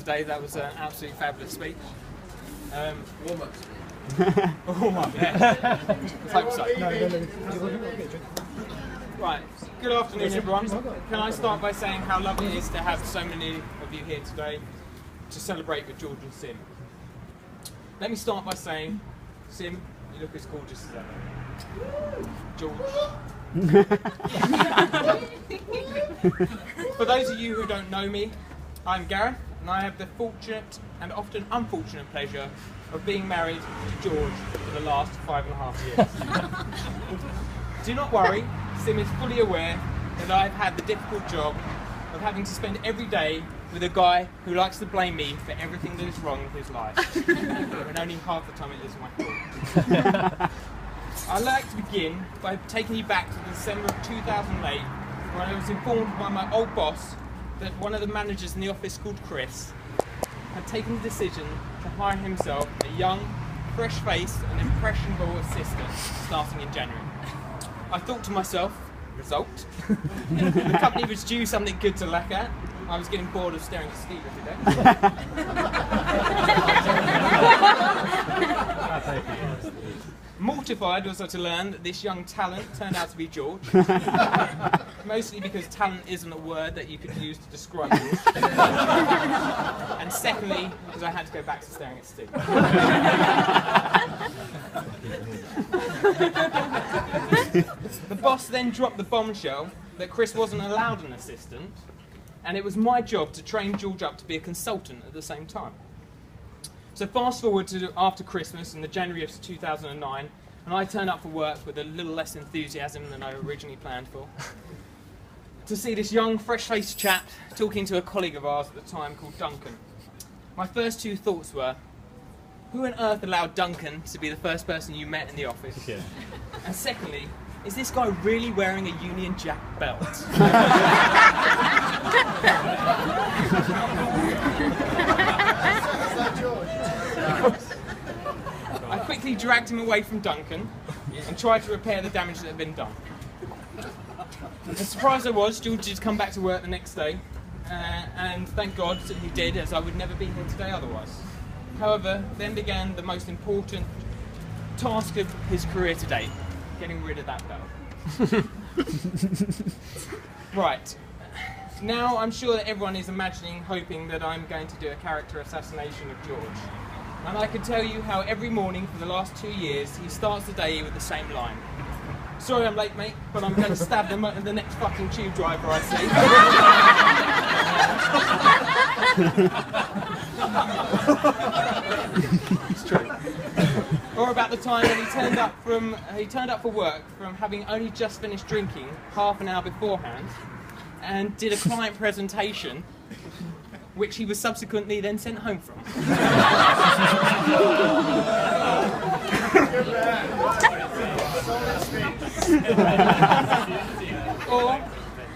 Today, that was an absolutely fabulous speech. Warm-up. Warm-up, yeah. Let's hope so. Right, good afternoon everyone. Can I start by saying how lovely it is to have so many of you here today to celebrate with George and Sim. Let me start by saying, Sim, you look as gorgeous as ever. George. For those of you who don't know me, I'm Gareth, and I have the fortunate and often unfortunate pleasure of being married to George for the last 5.5 years. Do not worry, Sim is fully aware that I've had the difficult job of having to spend every day with a guy who likes to blame me for everything that is wrong with his life, and only half the time it is my fault. I'd like to begin by taking you back to December of 2008, when I was informed by my old boss that one of the managers in the office, called Chris, had taken the decision to hire himself a young, fresh-faced and impressionable assistant starting in January. I thought to myself, result? The company was due something good to lack at. I was getting bored of staring at Steve every day. Mortified was I to learn that this young talent turned out to be George. Mostly because talent isn't a word that you could use to describe George. And secondly, because I had to go back to staring at Steve. The boss then dropped the bombshell that Chris wasn't allowed an assistant, and it was my job to train George up to be a consultant at the same time. So fast forward to after Christmas in the January of 2009, and I turn up for work with a little less enthusiasm than I originally planned for, to see this young, fresh-faced chap talking to a colleague of ours at the time called Duncan. My first two thoughts were, who on earth allowed Duncan to be the first person you met in the office? Yeah. And secondly, is this guy really wearing a Union Jack belt? I quickly dragged him away from Duncan and tried to repair the damage that had been done. The surprise I was, George did come back to work the next day, and thank God that he did, as I would never be here today otherwise. However, then began the most important task of his career to date, getting rid of that belt. Right. Now I'm sure that everyone is imagining, hoping that I'm going to do a character assassination of George. And I can tell you how every morning for the last 2 years he starts the day with the same line. Sorry I'm late, mate, but I'm going to stab the next fucking tube driver I see. It's true. Or about the time when he turned up for work from having only just finished drinking half an hour beforehand, and did a client presentation, which he was subsequently then sent home from.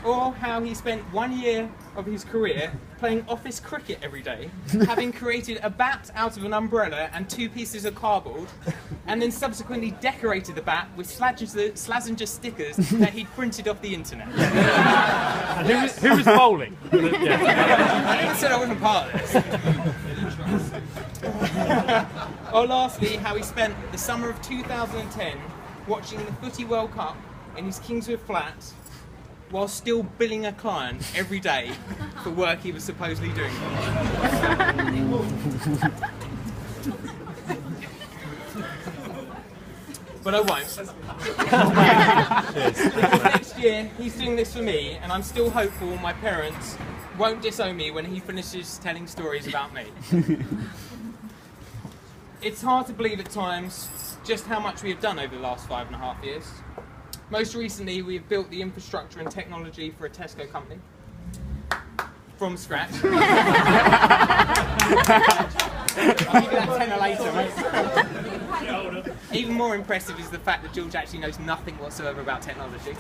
Or how he spent 1 year of his career playing office cricket every day, having created a bat out of an umbrella and 2 pieces of cardboard, and then subsequently decorated the bat with Slazenger stickers that he'd printed off the internet. And who was bowling? I said I wasn't part of this. Or lastly, how he spent the summer of 2010 watching the Footy World Cup in his Kingswood flat, while still billing a client every day for work he was supposedly doing. But I won't. Next year, he's doing this for me, and I'm still hopeful my parents won't disown me when he finishes telling stories about me. It's hard to believe at times just how much we have done over the last 5.5 years. Most recently, we have built the infrastructure and technology for a Tesco company from scratch. I'll give you that tenner later, mate. Even more impressive is the fact that George actually knows nothing whatsoever about technology.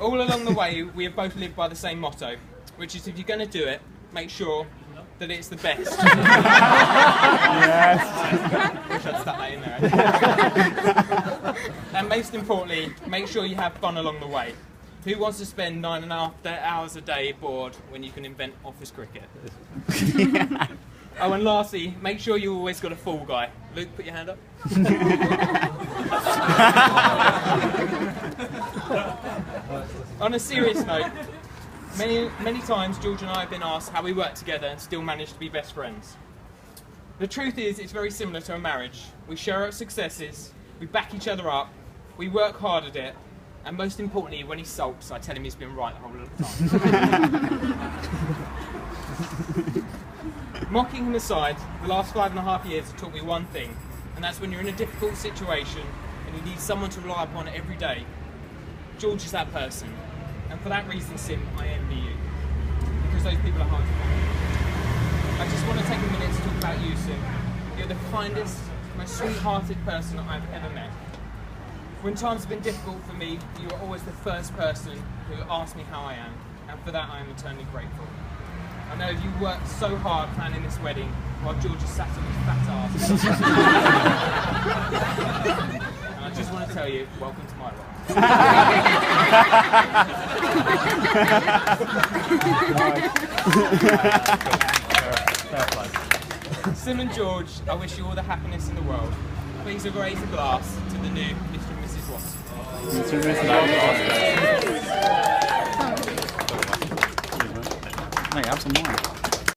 All along the way, we have both lived by the same motto, which is if you're going to do it, make sure that it's the best. Yes. Wish I'd stuck that in there. And most importantly, make sure you have fun along the way. Who wants to spend 9.5 hours a day bored when you can invent office cricket? Oh, and lastly, make sure you always got a fall guy. Luke, put your hand up. On a serious note, many times George and I have been asked how we work together and still manage to be best friends. The truth is, it's very similar to a marriage. We share our successes, we back each other up, we work hard at it, and most importantly, when he sulks, I tell him he's been right the whole of the time. Mocking him aside, the last 5.5 years have taught me one thing, and that's when you're in a difficult situation and you need someone to rely upon every day. George is that person, and for that reason, Sim, I envy you, because those people are hard to find. I just want to take a minute to talk about you, Sim. You're the kindest, most sweet-hearted person I've ever met. When times have been difficult for me, you are always the first person who asks me how I am, and for that I am eternally grateful. I know you worked so hard planning this wedding while George is sat on his fat ass. And I just want to tell you, welcome to my world. Sim and George, I wish you all the happiness in the world. Please raise a glass to the new Mr. and Mrs. Watson. Mr. and Mrs. Watson. Mate, have some more.